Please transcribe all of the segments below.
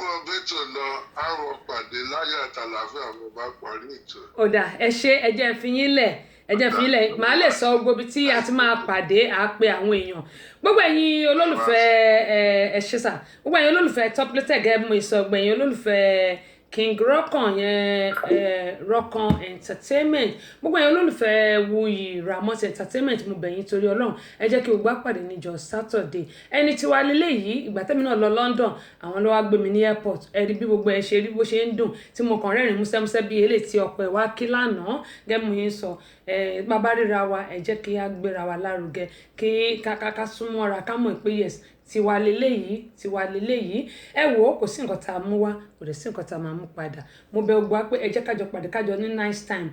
àwọn bẹ́tò lọ àwọn pàdé láyọ̀ àtàlàfíà mo bá parí ètò. ọ̀dà ẹ ṣe ẹ jẹ́ fi yín lẹ̀ màá lè sọ gbogbo tí a ti máa pàdé pe àwọn èèyàn gbogbo ẹ̀yin olólùfẹ́ ẹ ṣe sà gbogbo ẹ̀yin olólùfẹ́ Top Rated gẹ́gẹ́ bí mo sọ gbogbo ẹ̀yin olólùfẹ́ King Rockan yẹn Rockan Entertainment gbogbo ẹ̀yin olólùfẹ́ Wuyi Ramot Entertainment mo bẹ̀ yín torí Ọlọ́run ẹ jẹ́ kí gbogbo àpàdé níjọ́ Saturday ẹni tí wàá lélẹ̀ yìí ìgbà tẹ́mi náà lọ London àwọn ló wá gbé mi ní airport ẹ rí bí gbogbo ẹ ṣe rí bó ṣe ń dùn tí mo kàn rẹ́rìn músẹ́músẹ́ bí eléyìí tí ọkọ̀ ẹ̀ wá kí lánàá gẹ́gẹ́ mo yín sọ bàbá ríra wa ẹ jẹ́ kí á gbéra wa lárugẹ kí ká súnmọ́ra ká mọ̀ pé yes tiwa leléyìí ẹ wò ó kò sí nǹkan tá a mú wá kò dẹ̀ sí nǹkan tá a máa mú padà mo bẹ̀ gbọ́ pé ẹ jẹ́ kájọ pàdé kájọ ní nice time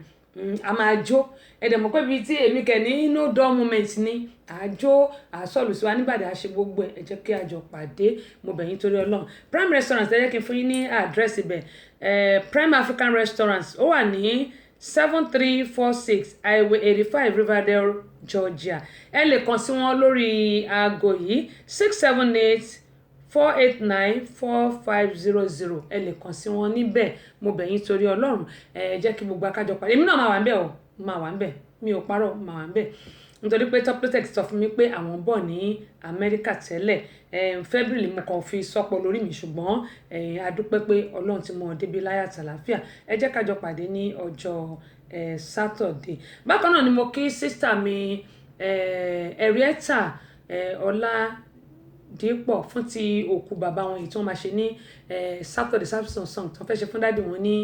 a máa jó ẹ̀dẹ̀ mọ̀ pé bíi tí èmi kẹ̀ ní no dull moment ni àjò àsọ̀lù sí wa nígbàdàn àṣẹ gbogbo ẹ̀ jẹ́ kí a jọ pàdé mo bẹ̀ yín torí Ọlọ́run Prime Restaurant ẹ jẹ́ kí n fún yín ní àdírẹ́sì ibẹ̀ Prime African Restaurant ó wà ní 7346 Highway 85 Riverdale Georgia ẹ lè kàn sí wọn lórí aago yìí 678 489-4500 ẹ lè kàn sí wọn níbẹ̀ mo bẹ̀ yín torí Ọlọ́run ẹ jẹ́ kí gbogbo akájọ parí èmi náà máa wà ń bẹ̀ o máa wà ń bẹ̀ mi ò parọ́ máa wà ń bẹ̀ nítorí pé Top Rated sọ fún mi pé àwọn bọ̀ ní Amẹ́ríkà tẹ́lẹ̀ February mo kàn fi sọ́pọ̀ lórí mi ṣùgbọ́n a dúpẹ́ pé Ọlọ́run ti mọ débi láyà àtàlàáfíà ẹ jẹ́ kájọ pàdé ní ọjọ́ Saturday bákan náà ni mo kí sísítà mi Henrietta Ọládípọ̀ fún ti òkú bàbá wọn èyí tí wọ́n máa ṣe ní Saturday Samsung tí wọ́n fẹ́ ṣe fún dáàdì wọn ní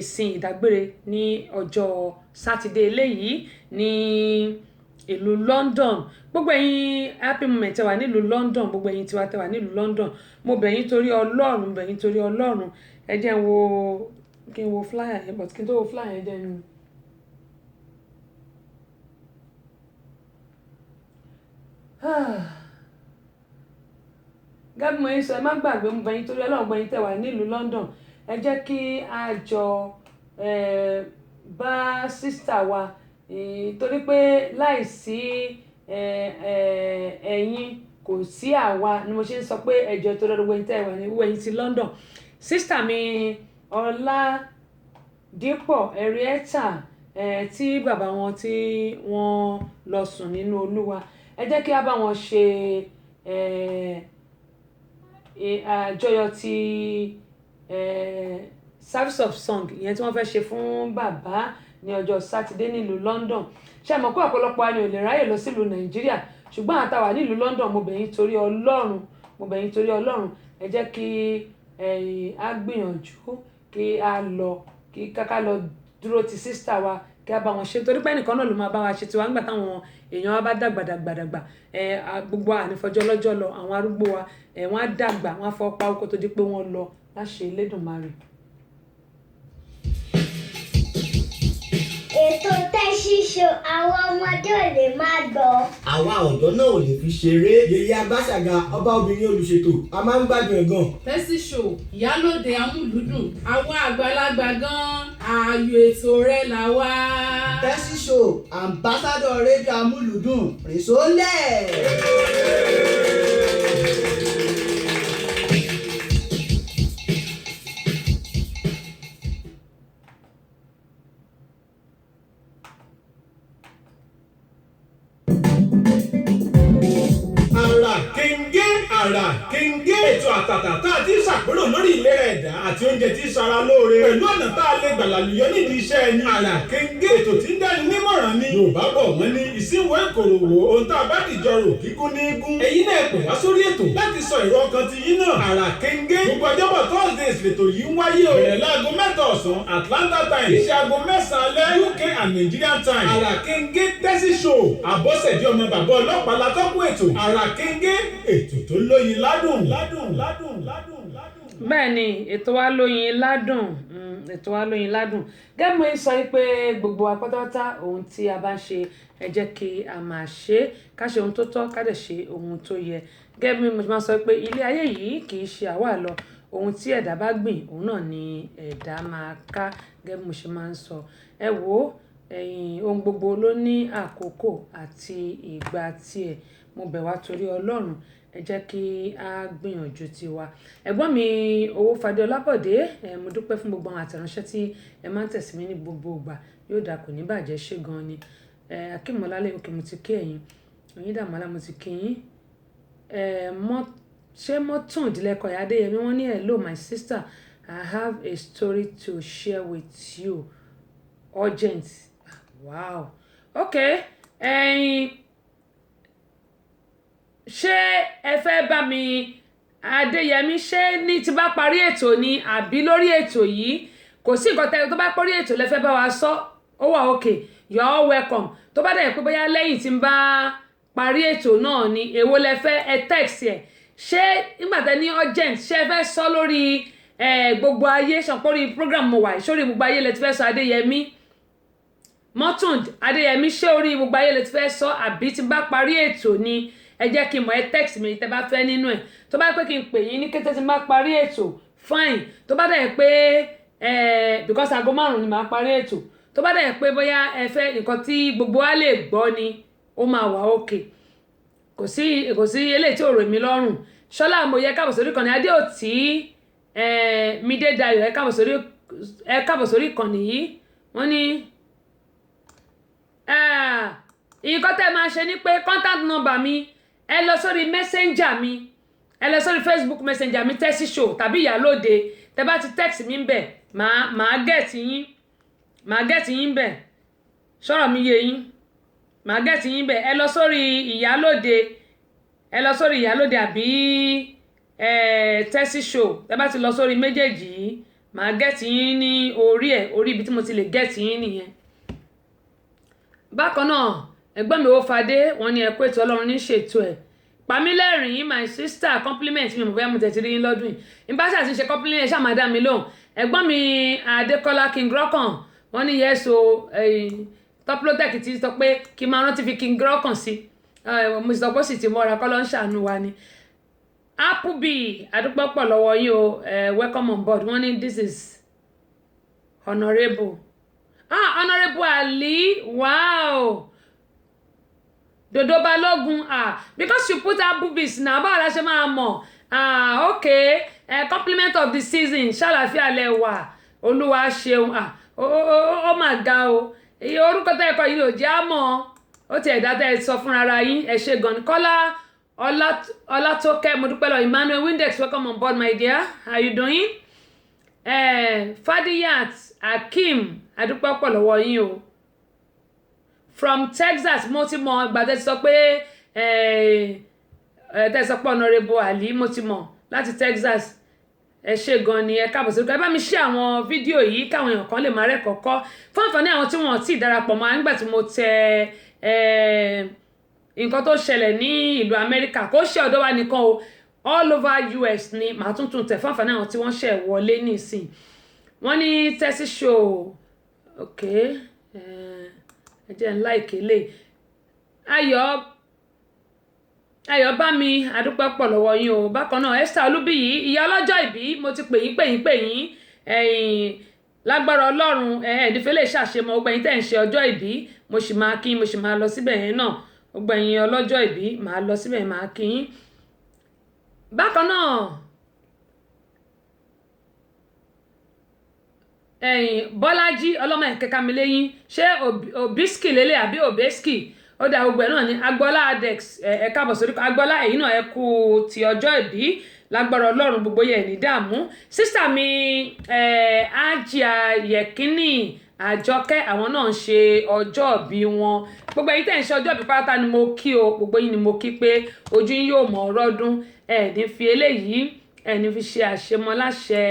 ìsìn ìdágbére ní ọjọ́ sátidé eléyìí ní ìlú London gbogbo ẹ̀yin happy moment tẹ́ wà nílùú London gbogbo ẹ̀yin tiwa tẹ́ wà nílùú London mo bẹ̀ yín torí Ọlọ́run ẹ jẹ́ kí n wo flyer yẹn but kí n tó wo flyer yẹn jẹ́ n gẹ́gẹ́ mo ń sọ ẹ má gbàgbé mo bẹ̀ yín torí Ọlọ́run gbẹ̀yìn tẹ́ wà nílùú London ẹ jẹ́ kí a jọ bá sísítà wa torí pé láìsí ẹ̀yin kò sí àwa ni mo ṣe ń sọ pé ẹjọ́ tó lọ́dọ̀ gbẹ̀yìn tẹ́ wà ní wẹ̀yìn ti London sísítà mi Ọládípọ̀ Henrietta tí bàbá wọn tí wọ́n lọ sùn nínú Olúwa ẹ jẹ́ kí a bá wọn ṣe àjọyọ̀ ti service of song ìyẹn tí wọ́n fẹ́ ṣe fún bàbá ní ọjọ́ sátidé nílùú London ṣe mọ̀ pé ọ̀pọ̀lọpọ̀ wa ni ò lè ráyè lọ sílùú Nàìjíríà ṣùgbọ́n àtàwà nílùú London mo bẹ̀ yín torí Ọlọ́run ẹ jẹ́ kí a gbìyànjú kí a lọ kí káká lọ dúró ti sísítà wa kí a bá wọn ṣe torí pé ẹnìkan náà ló máa bá wa ṣe tiwa nígbà táwọn èèyàn wa bá dàgbà gbogbo ànífọjọ́ lọ́jọ́ lọ àwọn arúgbó wa wọ́n á dàgbà wọ́n á fọ́ pa oko tó di pé wọ́n lọ láṣẹ Elédùmarè. Ètò Tẹ́sí Show àwọn ọmọdé ò lè máa gbọ́. Àwa ọ̀dọ́ náà ò lè fi ṣeré. Yèyé Agbáṣàga ọba obìnrin olùṣètò a máa ń gbádùn ẹ̀ gan. Tẹ́sí Show ìyálòde amúlùúdùn àwọn àgbàlagbà gan ààyò ètò rẹ̀ là wá. Tẹ́sí Show ambassador rédíò amúlùúdùn rìnsólẹ̀. Àrà Kẹ̀ǹgẹ́ ètò àtàtà tá a ti ṣàpérò lórí ìlera ẹ̀dá àti oúnjẹ tí ń ṣara lóore pẹ̀lú ọ̀nà tá a lè gbàlàlùyọ nídìí iṣẹ́ ẹni. Àrà Kẹ̀ǹgẹ́ ètò tí ń dáni nímọ̀ràn ni Yorùbá bọ̀ wọ́n ní ìsínwó ìkòròwò ohun tá a bá dìjọ rò kíkún ní igun. Èyí náà pè wá sórí ètò láti sọ èrò ọkàn ti yín náà. Àrà Kẹ̀ǹgẹ́ gbogbo ọjọ́bọ̀ Thursdays lètò yìí ń wáyé o. Bẹ̀rẹ̀ láago 7 ọ̀sán Atlanta time iṣẹ́ aago 9 alẹ́ UK and Nigerian time. Àrà Kẹ̀ǹgẹ́ Tẹ́sí Show àbọ̀sẹ̀dí ọmọ bàbá ọlọ́pàá látọ́kùn ètò. Àrà Kẹ̀ǹgẹ́ ètò tó lóyin ládùn. Bẹ́ẹ̀ ni ètò wa lóyin ládùn gẹ́gẹ́ mo sọ pé gbogbo apátápátá ohun tí a bá ń ṣe ẹ jẹ́ kí a máa ṣe ká ṣe ohun tó tọ́ ká dẹ̀ ṣe ohun tó yẹ gẹ́gẹ́ bí mo máa sọ pé ilé ayé yìí kì í ṣe àwa lọ ohun tí ẹ̀dá bá gbìn òun náà ni ẹ̀dá máa ká gẹ́gẹ́ bí mo ṣe máa ń sọ ẹ wò ohun gbogbo ló ní àkókò àti ìgbà tiẹ̀ mo bẹ̀ wá torí Ọlọ́run ẹ jẹ́ kí a gbìyànjú tiwa. Ẹ̀gbọ́n mi Owófadé Ọlábọ̀dé mo dúpẹ́ fún gbogbo àwọn àtẹ̀ránṣẹ́ tí ẹ máa ń tẹ̀sí mi ní gbogbo ìgbà yóò dà kò ní bàjẹ́ ṣé gan ni. Akínmọ́lálẹ́ òkè mo ti kí ẹ̀yin Oyíndàmọ́lá mo ti kí yín. Ṣé Mọ́túndínlẹ́kọ̀ Adéyẹmí wọ́n ní hello my sister, I have a story to share with you, urgent. Wow, okay. Ṣé ẹ fẹ́ bá mi Adéyẹmí ṣé ní ti bá parí ètò ni àbí lórí ètò yìí? Kò sí nǹkan tẹ́ tó bá parí ètò lẹ fẹ́ bá wa sọ ó wà okay, you're welcome. Tó bá dẹ̀ pé bóyá lẹ́yìn tí n bá parí ètò náà ni èwo lẹ fẹ́ ẹ text ẹ̀. Ṣé nígbà tẹ́ ní urgent ṣé ẹ fẹ́ sọ lórí gbogbo ayé ṣàpórí program mo wà sórí gbogbo ayé lẹ ti fẹ́ sọ Adéyẹmí Mọ́túnd Adéyẹmí ṣé orí gbogbo ayé lẹ ti fẹ́ sọ àbí tí bá parí ètò ni ẹ jẹ́ kí n mọ̀ ẹ text mi tẹ́ bá fẹ́ nínú ẹ̀. Tó bá pé kí n pè yín ní kété tí n bá parí ètò fine. Tó bá dẹ̀ pé because aago 5 ni màá parí ètò. Tó bá dẹ̀ pé bóyá ẹ fẹ́ nǹkan tí gbogbo wa lè gbọ́ ni ó máa wà okay. Kò sí eléyìí tí ò rò mí lọ́rùn. Ṣọlá Àmọ̀yẹ káàbọ̀ sórí ìkànnì Adéòtí Mídé Dayọ̀ ẹ káàbọ̀ sórí ìkànnì yìí. Wọ́n ní nǹkan tẹ́ máa ṣe ni pé contact number mi ẹ lọ sórí messenger mi ẹ lọ sórí Facebook messenger mi Tessy Show tàbí Ìyálóde. Tẹ́ bá ti text mi ńbẹ̀ màá get yín ńbẹ̀. Ṣọ́rọ̀ mi yé yín. Màá get yín ńbẹ̀. Ẹ lọ sórí Ìyálóde àbí Tessy Show. Tẹ́ bá ti lọ sórí méjèèjì yìí màá get yín ní orí ibi tí mo ti lè get yín nìyẹn. Bákan náà ẹ̀gbọ́n mi Owófadé wọ́n ní ẹ kú ètò Ọlọ́run ní ṣètò ẹ̀. Pamílẹ́rìn my sister compliment mi mo bẹ́ẹ̀ mo tẹ̀tí rí yín lọ́dún yìí. Ìbáṣà ti ṣe compliment ṣáà máa dá mi lóhùn. Ẹ̀gbọ́n mi Adékọ́lá King Rokan wọ́n ní yes o Toplotech ti sọ pé kí n máa rántí fi King Rokan sí. Mo sọ pé ó sì ti mọ́ra kọ́ ló ń ṣàánú wa ni. Applebee adúpẹ́ pọ̀ lọ́wọ́ yín o welcome on board. Wọ́n ní this is honourable. Honourable Ali, wow. Dodo Balogun because you put Applebee now báwo la ṣe máa mọ̀ okay compliment of the season ṣàlàfíà lẹ wà Olúwa ṣeun ó mà ga o iye orúkọ tẹ́ ẹ̀kọ́ yìí ò jẹ́ àmọ́ ó ti ẹ̀dá tẹ́ ẹ sọ fúnra ara yín ẹ ṣe gan ni. Kọ́lá Ọlátókẹ́ mo dúpẹ́ lọ Emmanuel Windex welcome on board my dear, how you doing? Fadiyat Akeem adúpẹ́ pọ̀ lọ́wọ́ yín o from Texas mo ti mọ̀ ìgbà tẹ́ sọ pé Honorable Ali mo ti mọ̀ láti Texas ẹ ṣé gan ni ẹ káàbọ̀ sórí ẹ bá mi ṣe àwọn fídíò yìí káwọn èèyàn kan lè máa rẹ́ kọ́kọ́ fún àǹfààní àwọn tí wọ́n ti darapọ̀ mọ́ nígbà tí mo tẹ nǹkan tó ṣẹlẹ̀ ní ìlú Amẹ́ríkà kó ṣe ọ̀dọ̀ wa nìkan o all over US ni màá tún tẹ̀ fún àǹfààní àwọn tí wọ́n ṣẹ̀ wọlé nísìn. Wọ́n ní Tessy Show okay ẹ jẹ́ ńlá ìkélé Ayọ̀bámi adúpẹ́ pọ̀ lọ́wọ́ yín o. Bákan náà Esther Olúbíyì ìyá ọlọ́jọ́ ìbí mo ti pè yín lágbára Ọlọ́run ẹ̀ẹ́dífẹ́ lè ṣàṣemọ́ gbogbo ẹ̀yin tẹ́ ń ṣe ọjọ́ ìbí mo sì máa kí yín mo sì máa lọ síbẹ̀ yẹn náà gbogbo ẹ̀yin ọlọ́jọ́ ìbí máa lọ síbẹ̀ máa kí yín. Bákan náà Bọ́lájí ọlọ́mọ ẹ̀kẹ́ka mi lẹ́yìn ṣé Obiski lélẹ̀ àbí Obeski ó dá gbogbo ẹ̀ náà ní Agbọ́lá Adex ẹ káàbọ̀ sórí Agbọ́lá ẹ̀yin náà ẹ kú ti ọjọ́ ìbí lágbára Ọlọ́run gbogbo yẹn ní dààmú. Sísà mi Ajia Yekini Àjọkẹ́ àwọn náà ń ṣe ọjọ́ ìbí wọn gbogbo ẹ̀yin tẹ́ ń ṣe ọjọ́ ìbí pátá ni mo kí o gbogbo yín ni mo kí pé ojú yín yóò mọ̀ ọrọ́dún ní fi eléyìí ní fi ṣe àṣemọ́ láṣẹ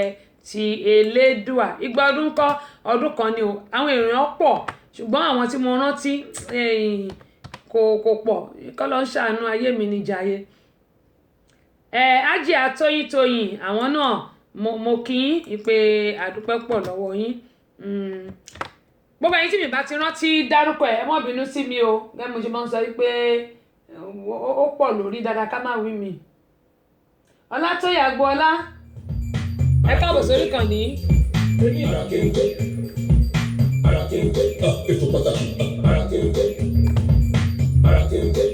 ti Elédùà. Ìgbà ọdún kọ́ ọdún kan ni o àwọn èèyàn pọ̀ ṣùgbọ́n àwọn tí mo rántí kò pọ̀ kọ́ ló ń ṣàánú ayé mi níjàyé. Ajé Tóyìn àwọn náà mo kí yín pé àdúpẹ́ pọ̀ lọ́wọ́ yín. Gbogbo ẹ̀yin tí mi bá ti rántí dárúkọ ẹ mọ́ bínú sí mi o gẹ́gẹ́ mo ṣe máa ń sọ wípé ó pọ̀ lórí dáadáa ká má wí mi. Ọlátóyè Agboola ẹ káàbọ̀ sórí kan ní. Ètò pàtàkì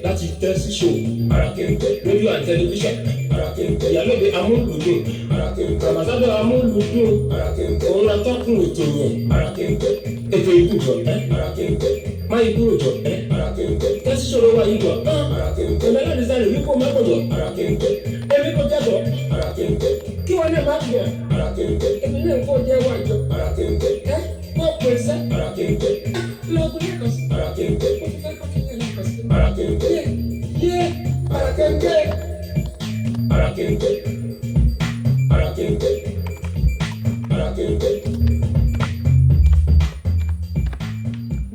láti tẹ́sí ṣò ara kéńké rédíò àti tẹlifíṣàn ara kéńké ìyálóde amúlùdùn ara kéńké àbàtàdọ̀ amúlùdùn ara kéńké òun la tọ́kùn ètò yẹn ara kéńké ètò ìbùdó ara kéńké máa ìbúrò jọ ara kéńké tẹ́sí ṣòro wa yìí jọ ara kéńké mẹ́lẹ́dì sáré wípé mẹ́kọ̀jọ ara kéńké èmi kò jẹ́jọ ara kéńké kí wọ́n lè má jọ ara kéńké èmi náà kò jẹ́ wájọ ara kéńké wọ́n pèsè ara kéńké lọ́kùnrin kan ara kéńké ara kéńké yé ara kéńké ara kéńké ara kéńké ara kéńké.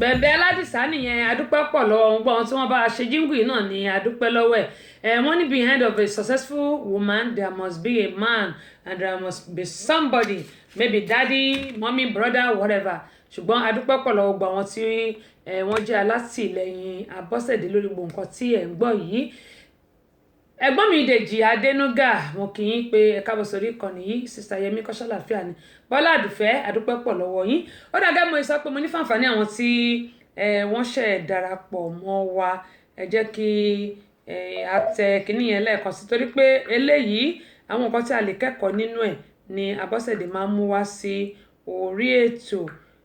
Bẹ̀bẹ̀ Aládìsá nìyẹn adúpẹ́ pọ̀ lọ́wọ́ wọn gbọ́n tí wọ́n bá ṣe jíngù yìí náà ní adúpẹ́ lọ́wọ́ ẹ̀ wọ́n ní behind of a successful woman there must be a man and there must be somebody maybe daddy mommy brother whatever ṣùgbọ́n adúpẹ́ pọ̀ lọ́wọ́ gbọ́n wọn tí wọ́n jẹ́ alátìlẹyìn Abọ́sẹ̀dé lórí gbogbo nǹkan tí ẹ̀ ń gbọ́ yìí ẹ̀gbọ́n mi Dèjì Adénúgà mo kì í pé ẹ káàbọ̀ sórí ìkànnì yìí sista Yẹmí Kọ́ṣálàfíà ni Bọ́lá Àdùfẹ́ adúpẹ́ pọ̀ lọ́wọ́ yín ó dàgẹ́ mo sọ pé mo ní fàǹfààní àwọn tí wọ́n ṣẹ̀ darapọ̀ mọ́ wa ẹ jẹ́ kí àtẹ kìíní yẹn lẹ́ẹ̀kan sí torí pé eléyìí àwọn nǹkan tí a lè kẹ́kọ̀ọ́ nínú ẹ̀ ni Abọ́sẹ̀dé máa ń mú wá sí orí ètò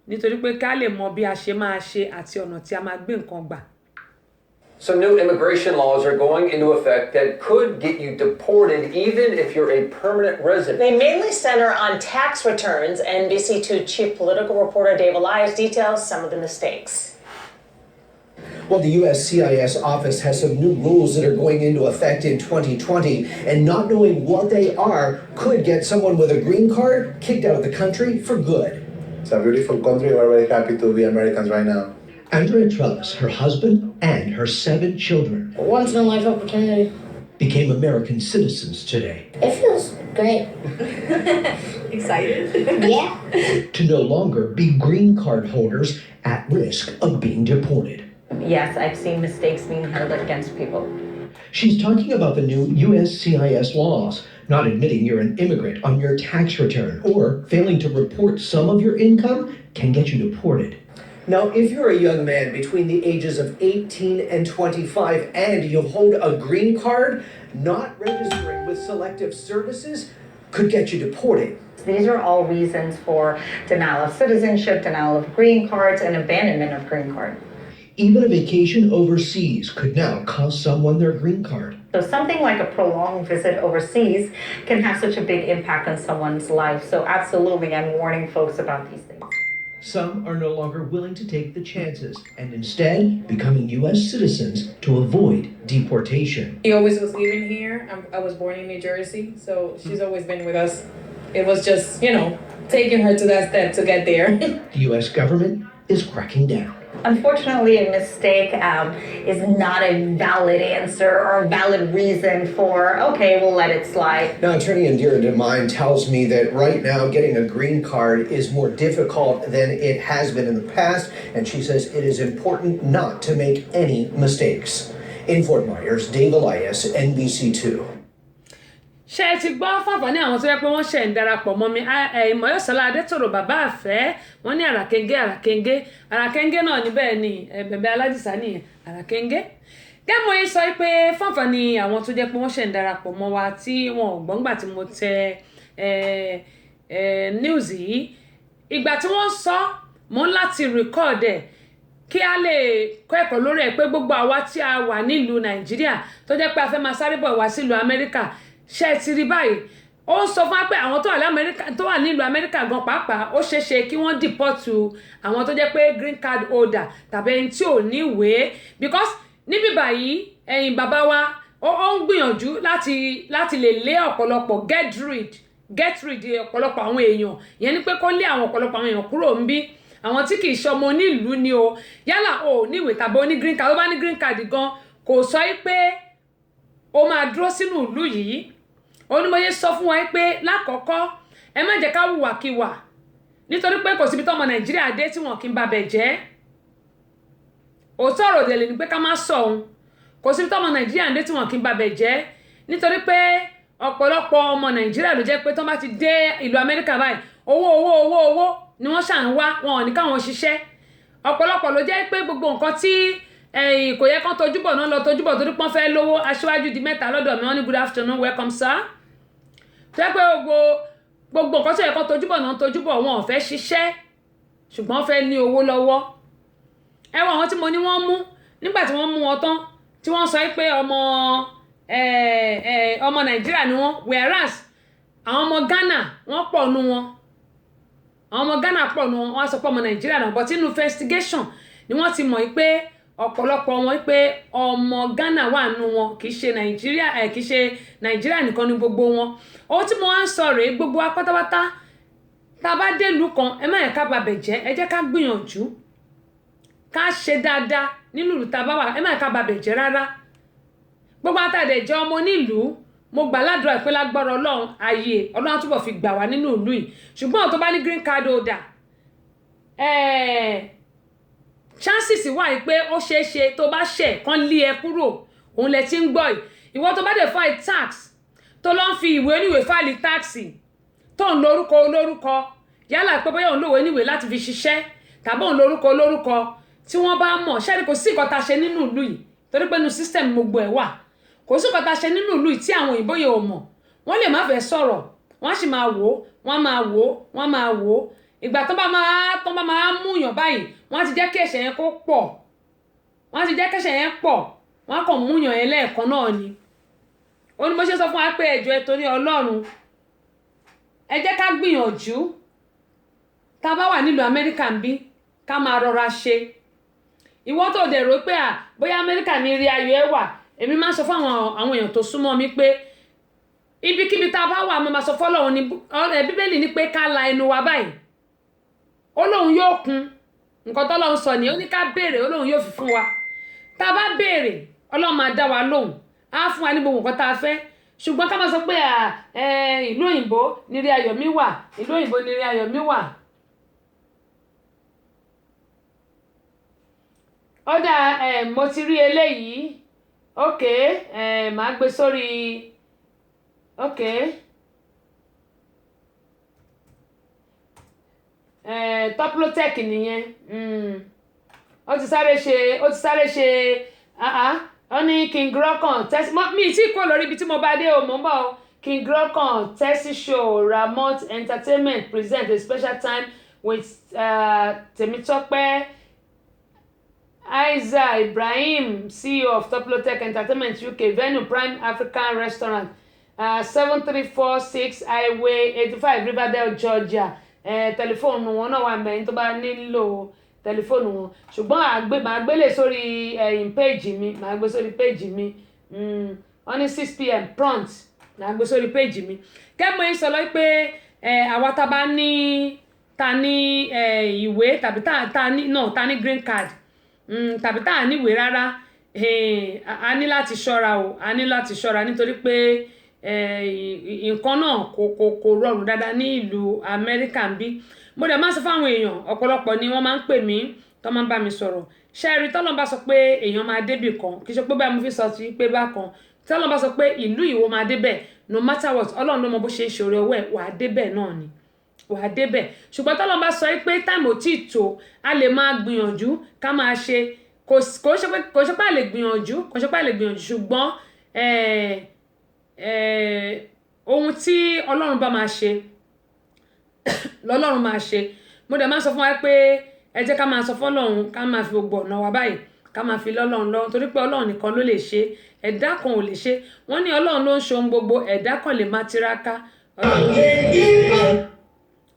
nítorí pé ká lè mọ bí a ṣe máa ṣe àti ọ̀nà tí a máa gbé nǹkan gbà. Some new immigration laws are going into effect that could get you deported even if you're a permanent resident. They mainly center on tax returns. NBC2 chief political reporter Dave Elias details some of the mistakes. Well, the USCIS office has some new rules that are going into effect in 2020, and not knowing what they are could get someone with a green card kicked out of the country for good. It's a beautiful country. We're very happy to be Americans right now. Andrea Trellis, her husband, and her 7 children Once-in-a-life opportunity. became American citizens today. It feels great. Excited? Yeah. To no longer be green card holders at risk of being deported. Yes, I've seen mistakes being held against people. She's talking about the new USCIS laws, not admitting you're an immigrant on your tax return or failing to report some of your income can get you deported. Now, if you're a young man between the ages of 18 and 25 and you hold a green card, not registering with Selective Services could get you deported. These are all reasons for denial of citizenship, denial of green cards, and abandonment of green card. Even a vacation overseas could now cost someone their green card. So something like a prolonged visit overseas can have such a big impact on someone's life. So absolutely, I'm warning folks about these things. Some are no longer willing to take the chances and instead becoming U.S. citizens to avoid deportation. He always was living here. I was born in New Jersey, so she's always been with us. It was just, taking her to that step to get there. The U.S. government is cracking down. Unfortunately, a mistake is not a valid answer or a valid reason for, okay, we'll let it slide. Now, Attorney Indira Damine tells me that right now getting a green card is more difficult than it has been in the past, and she says it is important not to make any mistakes. In Fort Myers, Dave Elias, NBC2. ṣe ti gbọ́ fàǹfààní àwọn tó yẹ pé wọ́n ṣe ń darapọ̀ mọ́ mi Ìmọ̀yọ́sọ́lá Adétòrò bàbá àfẹ́ wọ́n ní àràkéńgé náà níbẹ̀ ni bẹ̀bẹ̀ Aládìsá nìyẹn àràkéńgé gẹ́mọ̀ yìí sọ pé fàǹfààní àwọn tó jẹ́ pé wọ́n ṣe ń darapọ̀ mọ́ wa tí wọn ò gbọ́ngbà tí mo tẹ news yìí ìgbà tí wọ́n sọ mo ń láti record ẹ̀ kí a lè kọ́ ẹ̀kọ́ lórí ẹ̀ pé gbogbo àwa tí a wà nílùú Nàìjíríà tó jẹ́ pé a fẹ́ máa sáré bọ̀ wá sílùú Amẹ́ríkà ṣe ti rí báyìí ó ń sọ fún wa pé àwọn tó wà nílùú Amẹ́ríkà gan pàápàá ó ṣeéṣe kí wọ́n dìpọ́tù àwọn tó jẹ́ pé green card holder tàbí ẹni tí ò ní ìwé because níbí báyìí ẹ̀yin bàbá wa ó ń gbìyànjú láti lè lé ọ̀pọ̀lọpọ̀ get rid ọ̀pọ̀lọpọ̀ àwọn èèyàn ìyẹn ni pé kó lé àwọn ọ̀pọ̀lọpọ̀ àwọn èèyàn kúrò ń bí àwọn tí kì í ṣọmọ onílùú ni o yálà o ní ìwé tàbí o ní green card ó bá ní green card gan kò sọ pé ó máa dúró sínú ìlú yìí onímọ̀ye sọ fún wa pé lákọ̀ọ́kọ́ ẹ má jẹ́ ká hùwàkiwà nítorí pé kò síbi tọ́mọ Nàìjíríà dé tí wọn kì í babẹ̀ jẹ́ òótọ́ ọ̀rọ̀ òdèlè ni pé ká má sọ òun kò síbi tọ́mọ Nàìjíríà dé tí wọn kì í babẹ̀ jẹ́ nítorí pé ọ̀pọ̀lọpọ̀ ọmọ Nàìjíríà ló jẹ́ pé tọ́ bá ti dé ìlú Amẹ́ríkà báyìí owó ni wọ́n ṣà ń wá wọn ò ní káwọn ṣiṣẹ́ ọ̀pọ̀lọpọ̀ ló jẹ́ pé gbogbo nǹkan tí kò yẹ kán tojúbọ̀ náà lọ tojúbọ̀ torí pọ́n fẹ́ lówó. Aṣíwájú di mẹ́ta lọ́dọ̀ mi wọ́n ní good afternoon welcome sir. tó yẹ pé gbogbo nǹkan tó yẹ kán tojúbọ̀ náà tojúbọ̀ wọn ò fẹ́ ṣiṣẹ́ ṣùgbọ́n wọ́n fẹ́ ní owó lọ́wọ́. ẹ wọ àwọn tí mo ní wọ́n mú nígbà tí wọ́n mú wọn tán tí wọ́n sọ pé ọmọ Nàìjíríà ni wọ́n whereas àwọn ọmọ Ghana wọ́n pọ̀ nù wọn àwọn ọmọ Ghana pọ̀ nù wọn wọ́n sọ pé ọmọ Nàìjíríà náà but inú investigation ni wọ́n ti mọ̀ pé ọ̀pọ̀lọpọ̀ wọn pé ọmọ Ghana wà nù wọn kì í ṣe Nàìjíríà nìkan ni gbogbo wọn. ohun tí mo wá ń sọ rèé gbogbo wa pátápátá tá a bá dé ìlú kan ẹ má yẹ ká babẹ̀ jẹ́ ẹ jẹ́ ká gbìyànjú ká ṣe dáadáa nínú ìlú tá a bá wà ẹ má yẹ ká babẹ̀ jẹ́ rárá. gbogbo àtàdé jẹ́ ọmọ onílùú mo gbà ládùúrà pé lágbára Ọlọ́run ayé Ọlọ́run túbọ̀ fi gbà wá nínú ìlú yìí ṣùgbọ́n tó bá ní green card holder chances wà pé ó ṣeé ṣe tó bá ṣẹ̀ kán lé ẹ kúrò òun lẹ ti ń gbọ́ yìí. ìwọ tó bá dé file tax tó lọ ń fi ìwé oníwèé fáìlì táàsì tó ń lórúkọ olórúkọ yálà pé bóyá òun lòwe níwèé láti fi ṣiṣẹ́ tàbí òun lórúkọ olórúkọ tí wọ́n bá mọ̀ ṣẹ́ni kò sí nǹkan tá a ṣe nínú ìlú yìí torí pé inú system gbogbo ẹ̀ wà kò sí nǹkan tá a ṣe nínú ìlú yìí tí àwọn òyìnbó yẹn ò mọ̀ wọ́n lè má fẹ́ sọ̀rọ̀ wọ́n sì máa wò wọ́n máa wò ìgbà tó bá máa mú yàn báyìí wọ́n ti jẹ́ kí ẹ̀ṣẹ̀ yẹn kó pọ̀ wọ́n kàn mú yàn yẹn lẹ́ẹ̀kan náà ni. ó ní mo ṣe sọ fún wa pé ẹjọ́ ẹ torí Ọlọ́run ẹ jẹ́ ká gbìyànjú tá a bá wà nílùú Amẹ́ríkà ń bí ká máa rọra ṣe. ìwọ tó dẹ̀ rò pé bóyá Amẹ́ríkà ní rí ayọ̀ ẹ wà èmi máa ń sọ fún àwọn èèyàn tó súnmọ́ mi pé ibikíbi tá a bá wà mo máa sọ fọ́lọ́run ní Bíbélì ní pé ká la ẹnu wa báyìí Ọlọ́run yóò kún nǹkan tọ́lọ́run sọ nìyẹn ó ní ká béèrè Ọlọ́run yóò fi fún wa tá a bá béèrè Ọlọ́run máa dá wa lóhùn á fún wa ní gbogbo nǹkan tá a fẹ́ ṣùgbọ́n ká máa sọ pé ìlú òyìnbó nírí ayọ̀ mi wà ìlú òyìnbó nírí ayọ̀ mi wà. ó dà mo ti rí eléyìí ok màá gbé sórí ok Toplotech nìyẹn ó ti sáré ṣe wọ́n ní King Rokan mi tí kò lórí ibi tí mo bá dé o mò ń bọ̀ o King Rokan Tessy Show Ramot Entertainment present a special time with Temitope Aiza Ibrahim CEO of Toplotech Entertainment UK venue Prime African Restaurant 7346 Highway 85 Riverdale Georgia tẹlifóònù wọn náà wà mẹ́rin tó bá nílò tẹlifóònù wọn ṣùgbọ́n màá gbélé sórí péjì mi màá gbé sórí péjì mi wọ́n ní 6 p.m. prompt màá gbé sórí péjì mi kẹ́mọ̀ yín sọ lọ pé àwa tá bá ní ta ní ìwé tàbí ta ní green card tàbí tá ní ìwé rárá a ní láti ṣọ́ra o a ní láti ṣọ́ra nítorí pé nǹkan náà kò rọrùn dáadáa ní ìlú Amẹ́ríkà ń bí mo dẹ̀ máa sọ fún àwọn èèyàn ọ̀pọ̀lọpọ̀ ni wọ́n máa ń pè mí tó máa ń bá mi sọ̀rọ̀ ṣẹ́ẹ̀rì tọ́lọ́n bá sọ pé èèyàn máa débì kan kì í ṣe pé báyìí mo fi sọ sí pé bákan tọ́lọ́n bá sọ pé ìlú ìwọ máa débẹ̀ no matter what Ọlọ́run ló mọ bó ṣe ń ṣòro ọwọ́ ẹ̀ wàá débẹ̀ náà ni wàá débẹ̀ ṣùgbọ́n tọ́lọ́n bá sọ pé táìmù ò tíì tó a lè máa gbìyànjú ká máa ṣe kò ṣe pé a lè gbìyànjú ṣùgbọ́n ohun tí Ọlọ́run bá máa ṣe lọ́lọ́run máa ṣe mo dẹ̀ máa sọ fún wa pé ẹ jẹ́ ká máa sọ fọ́lọ́run ká máa fi gbogbo ọ̀nà wa báyìí ká máa fi lọ́lọ́run lọ́wọ́ torí pé Ọlọ́run nìkan ló lè ṣe ẹ̀dá kan ò lè ṣe wọ́n ní Ọlọ́run ló ń ṣe ohun gbogbo ẹ̀dá kan lè máa tiraka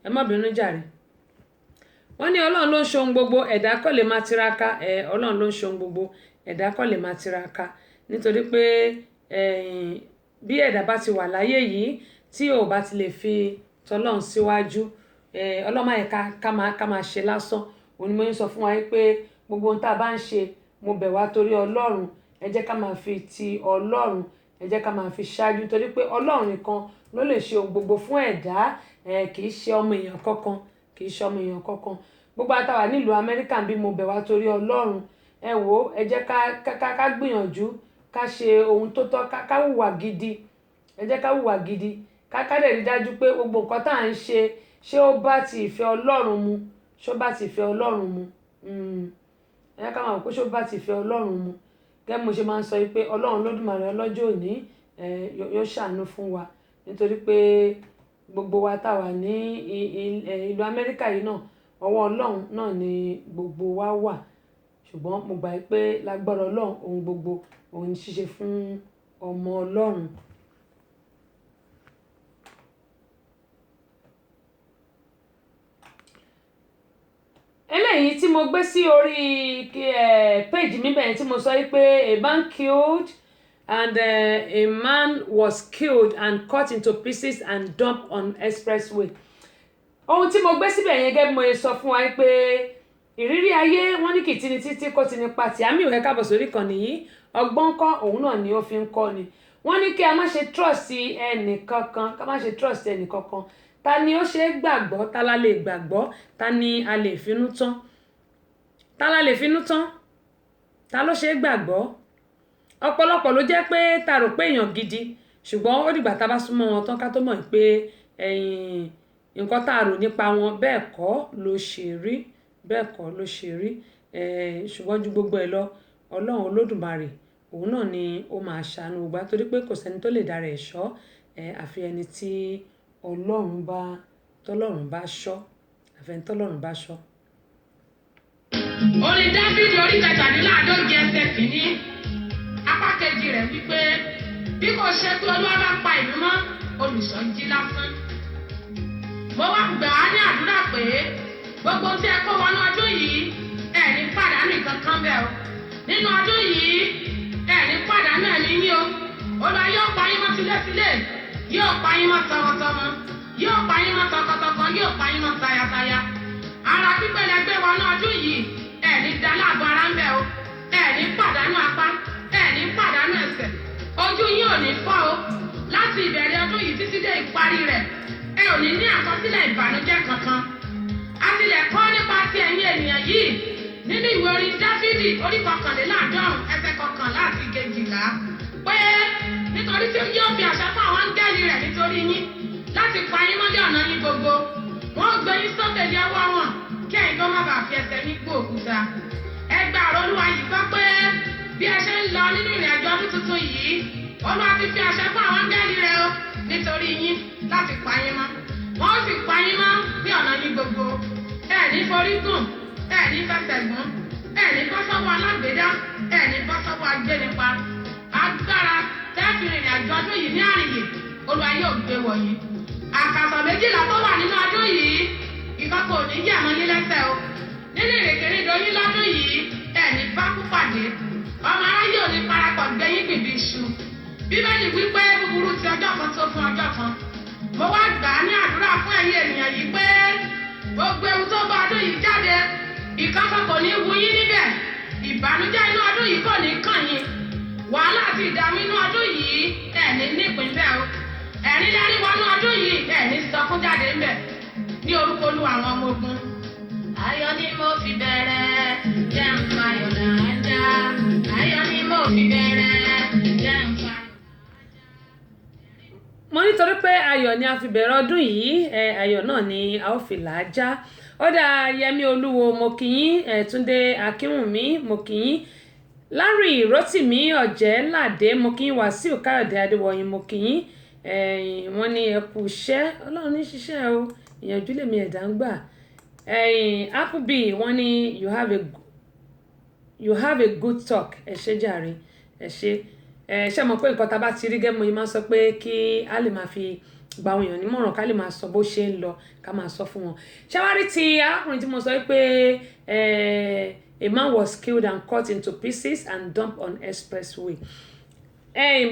ẹ má bínú jàre wọ́n ní Ọlọ́run ló ń ṣe ohun gbogbo ẹ̀dá kan lè máa tiraka Ọlọ́run ló ń ṣe ohun gbogbo ẹ̀dá kan lè máa tiraka nítorí pé bí ẹ̀dá bá ti wà láyé yìí tí ò bá ti lè fi tọ́lọ́run síwájú ọlọ́mọ yẹn ká máa ṣe lásán òun ni mo ń sọ fún wa pé gbogbo ohun tá a bá ń ṣe mo bẹ̀ wá torí Ọlọ́run ẹ jẹ́ ká máa fi ti Ọlọ́run ẹ jẹ́ ká máa fi ṣáájú torí pé Ọlọ́run nìkan ló lè ṣe ohun gbogbo fún ẹ̀dá kì í ṣe ọmọ èèyàn kankan gbogbo àtàwà nílùú Amẹ́ríkà bí mo bẹ̀ wá torí Ọlọ́run ẹ wò ẹ jẹ́ ká gbìyànjú ká ṣe ohun tó tọ́ ká hùwà gidi ẹ jẹ́ ká hùwà gidi ká dẹ̀ rí dájú pé gbogbo nǹkan tá à ń ṣé ó bá ti ìfẹ́ Ọlọ́run mu ẹ ká máa wò pé ṣó bá ti fẹ́ Ọlọ́run mu gẹ́gẹ́ mo ṣe máa ń sọ pé Ọlọ́run Olódùmarè ọlọ́jọ́ òní yóò ṣàánú fún wa nítorí pé gbogbo wa tá wà ní ìlú Amẹ́ríkà yìí náà ọwọ́ Ọlọ́run náà ni gbogbo wa wà ṣùgbọ́n mo gbà pé lágbára Ọlọ́run ohun gbogbo òun ní ṣíṣe fún ọmọ Ọlọ́run. eléyìí tí mo gbé sí orí page mi bẹ́ẹ̀ tí mo sọ pé a man killed and a man was killed and cut into pieces and dumped on expressway. ohun tí mo gbé síbẹ̀ yẹn gẹ́gẹ́ bí mo sọ fún wa pé ìrírí ayé wọ́n ní kìtì ní títí kó ti ní pàtì àmì ìwé kábọ̀ sórí kan nìyí ọgbọ́n kọ́ òun náà ni ó fi ń kọ́ ni wọ́n ní kí a má ṣe trust ẹnì kankan ká má ṣe trust ẹnì kankan ta ni ó ṣe é gbàgbọ́ ta la lè gbàgbọ́ ta ni a lè finú tán ta la lè finú tán ta ló ṣe é gbàgbọ́ ọ̀pọ̀lọpọ̀ ló jẹ́ pé ta rò pé èèyàn gidi ṣùgbọ́n ó dìgbà tá bá súnmọ́ wọn tán ká tó mọ̀ pé nǹkan tá a rò nípa wọn bẹ́ẹ̀ kọ́ ló ṣe rí bẹ́ẹ̀ kọ́ ló ṣe rí ṣùgbọ́n ju gbogbo ẹ̀ lọ Ọlọ́run Olódùmarè òun náà ni ó máa ṣàánú gbà torí pé kò sẹ́ni tó lè dára ẹ̀ ṣọ́ àfi ẹni tí tọ́lọ́run bá ṣọ́ àfẹn tọ́lọ́run bá ṣọ́. orin Dáfídì orí kẹtàdínláàádóje ẹsẹ̀ kìíní apá kejì rẹ̀ wípé bí kò ṣe pé Olúwa bá pa ìlú mọ́ olùṣọ́ jí lásán. mo wá gbà á ní àdúrà pé gbogbo tí ẹ kó wọnú ọdún yìí ẹ ní pàdánù kankan bẹ́ẹ̀ o nínú ọdún yìí ẹ ní pàdánù ẹ̀mí yín o Olúwa yóò pa yín mọ́ tilétilé yóò pa yín mọ́ tọmọtọmọ yóò pa yín mọ́ tọkọtọkọ yóò pa yín mọ́ tayataya ara pípẹ́ lẹ gbé wọnú ọdún yìí ẹ ní daláàbọ̀ ara ń bẹ̀ o ẹ ní pàdánù apá ẹ ní pàdánù ẹsẹ̀ ojú yín ò ní fọ́ o láti ìbẹ̀rẹ̀ ọdún yìí títí dé ìparí rẹ̀ ẹ ò ní ní àkọsílẹ̀ ìbànújẹ́ kankan a tilẹ̀ kọ́ nípa ti ẹ̀yin ènìyàn yìí nínú ìwé orin Dáfídì orí 111 ẹsẹ̀ 11 àti 12 pé nítorí tí yóò fi àṣẹ fún àwọn áńgẹ́lì rẹ̀ nítorí yín láti pa yín mọ́lẹ̀ ọ̀nà yín gbogbo wọ́n gbé yín sókè ní ọwọ́ wọn kí ẹ̀yin tó má bàa fi ẹsẹ̀ yín gbó òkúta ẹ gba ọ̀rọ̀ Olúwa yìí gbọ́ pé bí ẹ ṣe ń lọ nínú ìrìn àjò ọdún tuntun yìí Olúwa ti fi àṣẹ fún àwọn áńgẹ́lì rẹ̀ o nítorí yín láti pa yín mọ́ wọ́n sì pa yín mọ́ ní ọ̀nà yín gbogbo ẹ ní forí gùn ẹ ní fẹsẹ̀ gùn ẹ ní bọ́ sọ́wọ́ alágbèédá ẹ ní bọ́ sọ́wọ́ agbénipa agbára tẹ́ẹ̀fì ìrìn àjò ọdún yìí ní àrìyè Olúwa yóò gbé wọ̀nyí àkàsọ̀ 12 tó wà nínú ọdún yìí ìkọ̀kọ̀ ò ní yẹ̀ mọ́ yín lẹ́sẹ̀ o nínú ìrèkèrèdò yín lọ́dún yìí ẹ̀ ní bákú pàdé ọmọ aráyé ò ní parapọ̀ gbé yín gbìbí iṣu Bíbélì wípé búburú ti ọjọ́ kan tó fún ọjọ́ kan mo wá gbà á ní àdúrà fún ẹ̀yin ènìyàn yìí pé gbogbo ewu tó bá ọdún yìí jáde ìkọ̀kọ̀ kò ní wu yín níbẹ̀ ìbànújẹ́ inú ọdún yìí kò ní kàn yín wàhálà àti ìdààmú inú ọdún yìí ẹ̀ ní nípìn bẹ́ẹ̀ o ẹ̀rín lẹ́rìn wọnú ọdún yìí ẹ̀ ní sọkún jáde ńbẹ̀ ní orúkọ Olúwa àwọn ọmọ ogun. Ayọ̀ ni mo fi bẹ̀rẹ̀ jẹ́ ń fayọ̀ dáadáa ayọ̀ ni mo fi bẹ̀rẹ̀ jẹ́ ń fayọ̀. mo nítorí pé ayọ̀ ni a fi bẹ̀rẹ̀ ọdún yìí ayọ̀ náà ni a ó fi làájá ó dá Yẹmí Olúwo mo kí yín Túndé Akínwùmí mo kí yín Larry Rótìmí Ọ̀jẹ́ládé mo kí yín Wàsíù Káyọ̀dé Adéwọ̀yìn mo kí yín wọ́n ní ẹ kú iṣẹ́ Ọlọ́run ní ṣiṣẹ́ o ìyànjú lèmi ẹ̀dá ń gbà Applebee wọ́n ní you have a good talk ẹ ṣé jàre ẹ ṣé ṣe mọ̀ pé nǹkan tá a bá ti rí gẹ́gẹ́ mo yìí máa sọ pé kí a lè máa fi gba àwọn èèyàn nímọ̀ràn ká lè máa sọ bó ṣe ń lọ ká máa sọ fún wọn ṣáwárí ti arákùnrin tí mo sọ pé a man was killed and cut into pieces and dumped on expressway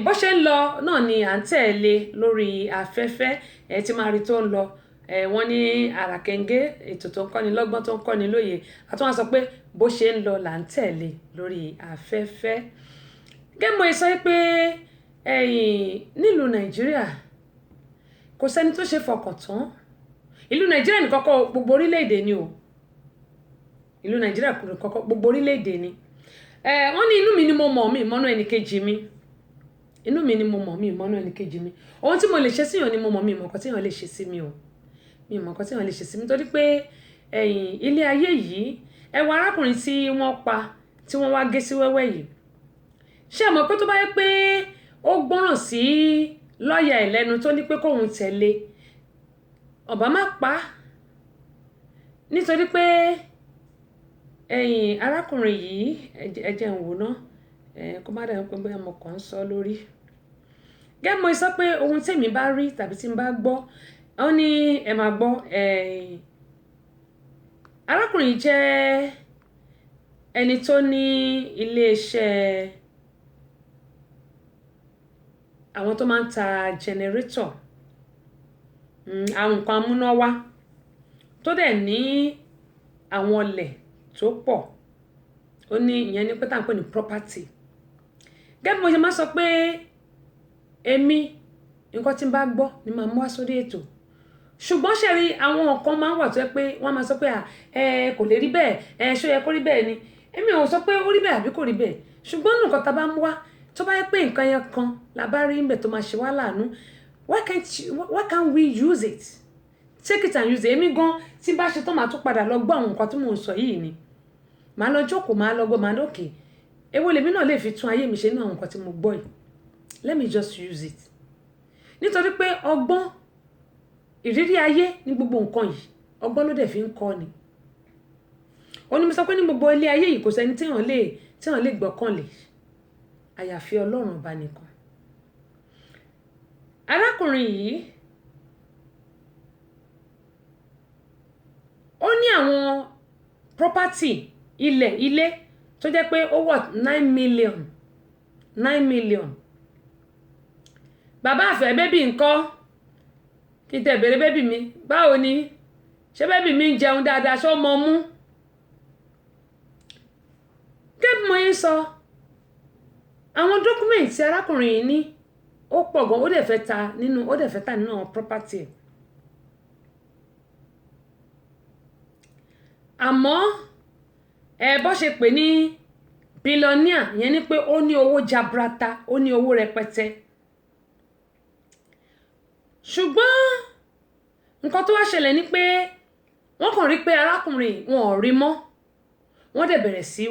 bó ṣe ń lọ náà ni à ń tẹ̀lé lórí afẹ́fẹ́ tí máa rí tó ń lọ wọ́n ní àràkẹ́ngẹ́ ètò tó ń kọ́ni lọ́gbọ́n tó ń kọ́ni lóye àtúnwá sọ pé bó ṣe ń lọ là ń tẹ̀lé lórí afẹ́fẹ́ gẹ́mọ̀ sọ pé nílùú Nàìjíríà kò sẹ́ni tó ṣe fọkàn tán ìlú Nàìjíríà ní kọ́kọ́ gbogbo orílẹ̀-èdè ni o ìlú Nàìjíríà kọ́kọ́ gbogbo orílẹ̀-èdè ni wọ́n ní inú mi ni mo mọ̀ mí mọ́nú ẹnì kejì mi inú mi ni mo mọ̀ mí mọ́nú ẹnì kejì mi ohun tí mo lè ṣe síyàn ni mo mọ̀ mí mọ̀ nǹkan tí èèyàn lè ṣe sí mi o mi mọ̀ nǹkan tí èèyàn lè ṣe sí mi torí pé ilé ayé yìí ẹ wo arákùnrin tí wọ́n pa tí wọ́n wá gé sí wẹ́wẹ́ yìí ṣé mọ̀ pé tó bá yẹ pé ó gbọ́ràn sí lọ́ọ̀yà ẹ̀ lẹ́nu tó ní pé kóun tẹ̀lé ọ̀bá má pa nítorí pé arákùnrin yìí ẹ jẹ́ n wò ná kó má dàbí pé bóyá mo kàn ń sọ lórí gẹ́gẹ́ mo sọ pé ohun tèmi bá rí tàbí tí n bá gbọ́ ó ní ẹ máa gbọ́ arákùnrin yìí jẹ́ ẹni tó ní iléeṣẹ́ àwọn tó máa ń ta generator àwọn nǹkan amúnáwá tó dẹ̀ ní àwọn ọlẹ̀ tó pọ̀ ó ní ìyẹn ní pé tá à ń pè ní property gẹ́gẹ́ bí mo ṣe máa sọ pé èmi nǹkan tí n bá gbọ́ ni màá mú wá sórí ètò ṣùgbọ́n ṣe rí àwọn nǹkan máa ń wà tó yẹ pé wọ́n máa sọ pé kò lè rí bẹ́ẹ̀ ṣó yẹ kó rí bẹ́ẹ̀ ni èmi ò sọ pé ó rí bẹ́ẹ̀ àbí kò rí bẹ́ẹ̀ ṣùgbọ́n nǹkan tá a bá mú wá tó bá yẹ pé nǹkan yẹn kan la bá rí níbẹ̀ tó máa ṣe wá láàánú why can't we use it take it and use it èmi gan tí bá ṣe tán máa tún padà lọ gbọ́ àwọn nǹkan tí mò ń sọ yìí ni màá lọ jókòó màá lọ gbọ́ màá lókè èwo lèmi náà lè fi tún ayé mi ṣe nínú àwọn nǹkan tí mo gbọ́ yìí let me just use it nítorí pé ọgbọ́n ìrírí ayé ní gbogbo nǹkan yìí ọgbọ́n ló dẹ̀ fi ń kọ́ ni ó ní mo sọ pé ní gbogbo ilé ayé yìí kò sẹ́ni tí wọ́n lè gbọ́kànlé àyàfi Ọlọ́run ọba nìkan arákùnrin yìí ó ní àwọn property ilé tó jẹ́ pé ó worth 9 million bàbá àfẹ́ bébì ńkọ́ kí tẹ̀ bèrè bébì mi báwo ni ṣé bébì mi ń jẹun dáadáa ṣó mọ mú kébì mo yín sọ àwọn dọ́kúmẹ̀ntì arákùnrin yìí ní ó pọ̀ gan ó dẹ̀ fẹ́ ta nínú àwọn property àmọ́ bó ṣe pè ní billionaire yẹn ni pé ó ní owó jabrata ó ní owó rẹpẹtẹ ṣùgbọ́n nǹkan tó wá ṣẹlẹ̀ ni pé wọ́n kàn rí pé arákùnrin wọn ò rí mọ́ wọ́n dẹ̀ bẹ̀rẹ̀ sí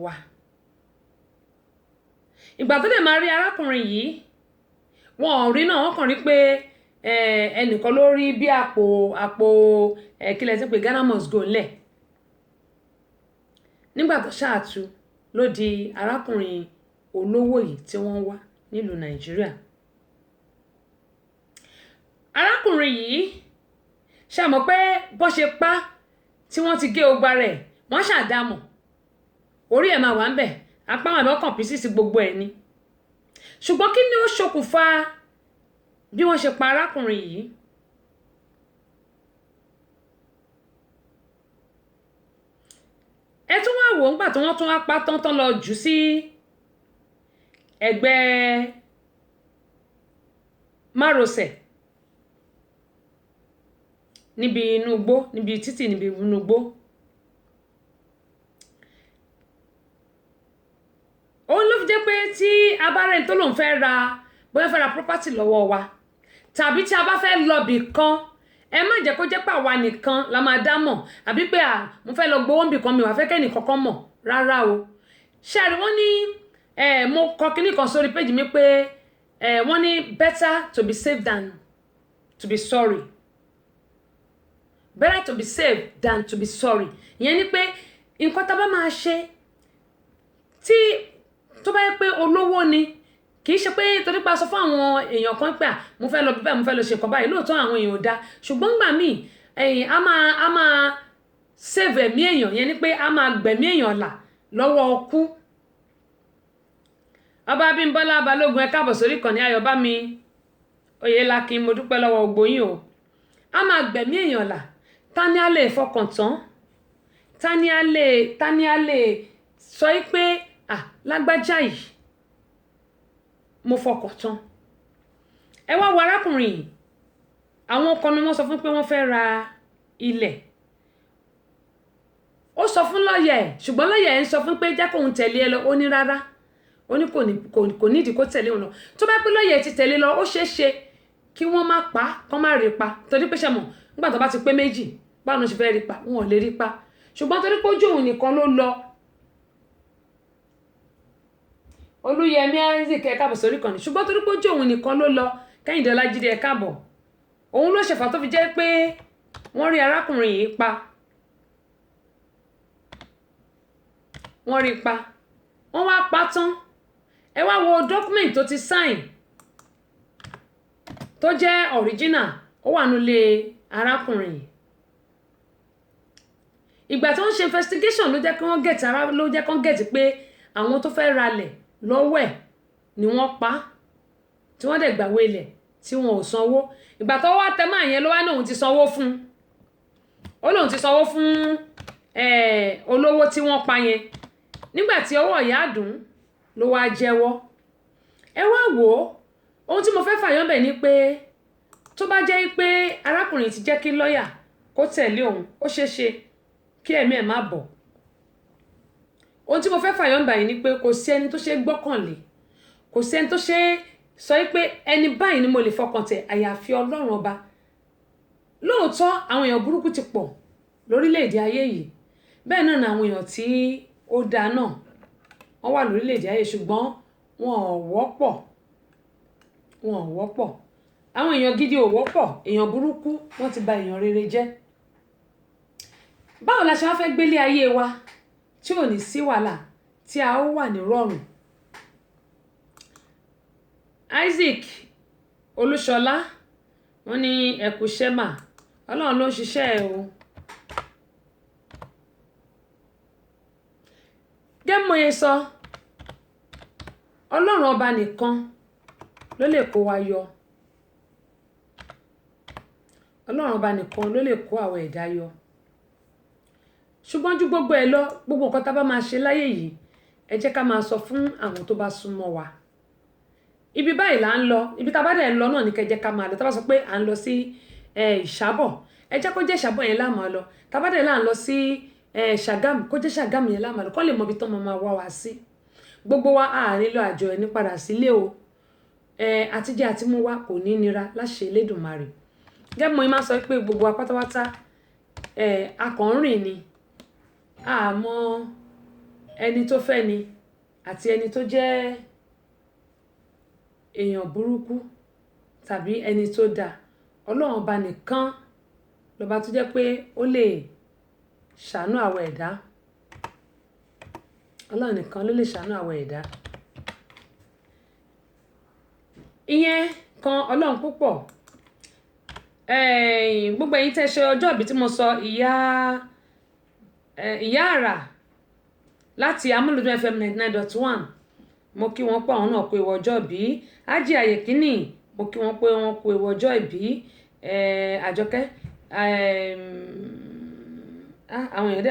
wá ìgbà tó dẹ̀ máa rí arákùnrin yìí wọn ò rí náà wọ́n kàn rí pé ẹnìkan ló rí bí àpò kílẹ̀ tí pé Ghana must go ńlẹ̀ nígbà tó ṣáàtú ló di arákùnrin olówó yìí tí wọ́n wá nílùú Nàìjíríà arákùnrin yìí ṣàmọ̀ pé bó ṣe pa tí wọ́n ti gé ogba rẹ̀ wọ́n ṣàdámọ̀ orí ẹ̀ máa wà ń bẹ̀ apá àwọn àbẹ̀wọ̀n písìsì gbogbo ẹ̀ ni ṣùgbọ́n kí ni ó ṣokùnfà bí wọ́n ṣe pa arákùnrin yìí ẹ tún wá wò ńgbà tí wọ́n tún wá pa tán lọ jù sí ẹgbẹ́ márosẹ̀ níbi inú igbó níbi títì níbi inú igbó òun ló fi jẹ́ pé tí a bá rẹ̀ tó lòun fẹ́ ra bóyá fẹ́ ra property lọ́wọ́ wa tàbí tí a bá fẹ́ lọ bì kan ẹ má jẹ́ kó jẹ́ pé àwa nìkan la máa dá mọ̀ àbí pé mo fẹ́ lọ gbowó bì kan mi wà fẹ́ kẹ́ni kankan mọ̀ rárá o ṣáàrí wọ́n ní mo kọ kíní kan sórí péjì mi pé wọ́n ní better to be safe than to be sorry better to be safe than to be sorry ìyẹn ni pé nǹkan tá a bá máa ṣe tí tó bá yẹ pé olówó ni kì í ṣe pé torí pa sọ fún àwọn èèyàn kan pé mo fẹ́ lọ bí báyìí mo fẹ́ lọ ṣe nǹkan báyìí lóòótọ́ àwọn èèyàn ò dá ṣùgbọ́n gbà míì a máa save ẹ̀mí èèyàn yẹn ni pé a máa gbẹ̀mí èèyàn là lọ́wọ́ ọkú ọba Abímbọ́lá Balógun ẹ káàbọ̀ sórí ìkànnì Ayọ̀bámi Oyèlákin mo dúpẹ́ lọ́wọ́ gbogbo yín o a máa gbẹ̀mí èèyàn là tani a lè fọkàn tán tani a lè sọ pé lágbájá yìí mo fọkàn tán ẹ wá wo arákùnrin yìí àwọn kan ni wọ́n sọ fún pé wọ́n fẹ́ ra ilẹ̀ ó sọ fún lọ́ọ̀yà ẹ̀ ṣùgbọ́n lọ́ọ̀yà ẹ̀ ń sọ fún pé jẹ́ kóun tẹ̀lé ẹ lọ ó ní rárá ó ní kò nídìí kó tẹ̀lé òun lọ tó bá pé lọ́ọ̀yà ẹ̀ ti tẹ̀lé lọ ó ṣeé ṣe kí wọ́n má pa kán má rí pa torí pé ṣẹ̀mọ̀ nígbà tó bá ti pé méjì báwo ló ṣe fẹ́ rí pa wọn ò lè rí pa ṣùgbọ́n torí pé ojú òun nìkan ló lọ Olúyẹmí Isaac ẹ káàbọ̀ sórí ìkànnì ṣùgbọ́n torí pé ojú òun nìkan ló lọ Kẹ́hìndé Ọlájídé ẹ káàbọ̀ òun ló ṣèfà tó fi jẹ́ pé wọ́n rí arákùnrin yìí pa wọ́n rí pa wọ́n wá pa tán ẹ wá wo document tó ti sign tó jẹ́ original ó wà nílé arákùnrin yìí ìgbà tó ń ṣe investigation ló jẹ́ kí wọ́n get pé àwọn tó fẹ́ ralẹ̀ lọ́wọ́ ẹ̀ ni wọ́n pa tí wọ́n dẹ̀ gbàwé ilẹ̀ tí wọn ò sanwó ìgbà tó wá tẹ́ máa yẹn ló wá ní òun ti sanwó fún ó lóun ti sanwó fún olówó tí wọ́n pa yẹn nígbà tí ọwọ́ ìyá dùn ló wá jẹ́wọ́ ẹ wá wò ó ohun tí mo fẹ́ fàyọ́ bẹ̀ ni pé tó bá jẹ́ pé arákùnrin ti jẹ́ kí lọ́ọ̀yà kó tẹ̀lé òun ó ṣeé ṣe kí ẹ̀mí ẹ̀ má bọ̀ ohun tí mo fẹ́ fàyọ́ bẹ̀ ni pé kò sí ẹni tó ṣe gbọ́kànlé kò sí ẹni tó ṣe sọ pé ẹni báyìí ni mo lè fọkàn tẹ̀ àyàfi Ọlọ́run ọba lóòótọ́ àwọn èèyàn burúkú ti pọ̀ lórílẹ̀‐èdè ayé yìí bẹ́ẹ̀ náà ni àwọn èèyàn tí ó dáa náà wọ́n wà lórílẹ̀‐èdè ayé ṣùgbọ́n wọn ò wọ́pọ̀ àwọn èèyàn gidi ò wọ́pọ̀ èèyàn burúkú wọ́n ti bà èèyàn rere jẹ́ báwo la ṣe wá fẹ́ gbélé ayé wa tí ò ní sí wàhálà tí a ó wà ní rọ̀rùn Isaac Olúṣọlá wọ́n ní ẹkú ṣẹ́mà Ọlọ́run ló ń ṣiṣẹ́ ẹ̀ o gẹ́mọ̀ye sọ Ọlọ́run ọba nìkan ló lè kó wa yọ Ọlọ́run ọba nìkan ló lè kó àwọn ẹ̀dá yọ ṣùgbọ́n ju gbogbo ẹ̀ lọ gbogbo nǹkan tá bá máa ṣe láyé yìí ẹ jẹ́ ká máa sọ fún àwọn tó bá súnmọ́ wa ibi báyìí là ń lọ ibi tá bá dẹ̀ ń lọ náà ní kẹjẹ́ ká máa lọ tá bá sọ pé à ń lọ sí Ìṣàbọ̀ ẹ jẹ́ kó jẹ́ Ìṣàbọ̀ yẹn la máa lọ tá bá dẹ̀ là ń lọ sí Ṣàgámù kó jẹ́ Ṣàgámù yẹn la máa lọ kó lè mọ ibi tó máa wá wa sí gbogbo wa àárín lọ àjọ ẹni padà sílé o àtijọ́ àti mú wa kò ní nira láṣẹ Elédùmarè gẹ́gẹ́ mo máa sọ pé gbogbo wa pátápátá akọ̀ọ́rìn ni àmọ́ ẹni tó fẹ́ ni àti ẹni tó jẹ́ èèyàn burúkú tàbí ẹni tó dáa Ọlọ́run ọba nìkan lọ́ba tó jẹ́ pé ó lè ṣàánú àwọn ẹ̀dá Ọlọ́run nìkan ló lè ṣàánú àwọn ẹ̀dá ìyẹn kan Ọlọ́run púpọ̀ gbogbo ẹ̀yin tẹ́ ṣe ọjọ́ ìbí tí mo sọ ìyá àrà láti Amúlùdún FM 99.1 mo kí wọn pé àwọn náà kú ewu ọjọ́ ìbí Ájì Àyèkínì mo kí wọn pé wọn kú ewu ọjọ́ ìbí Àjọkẹ́ àwọn èèyàn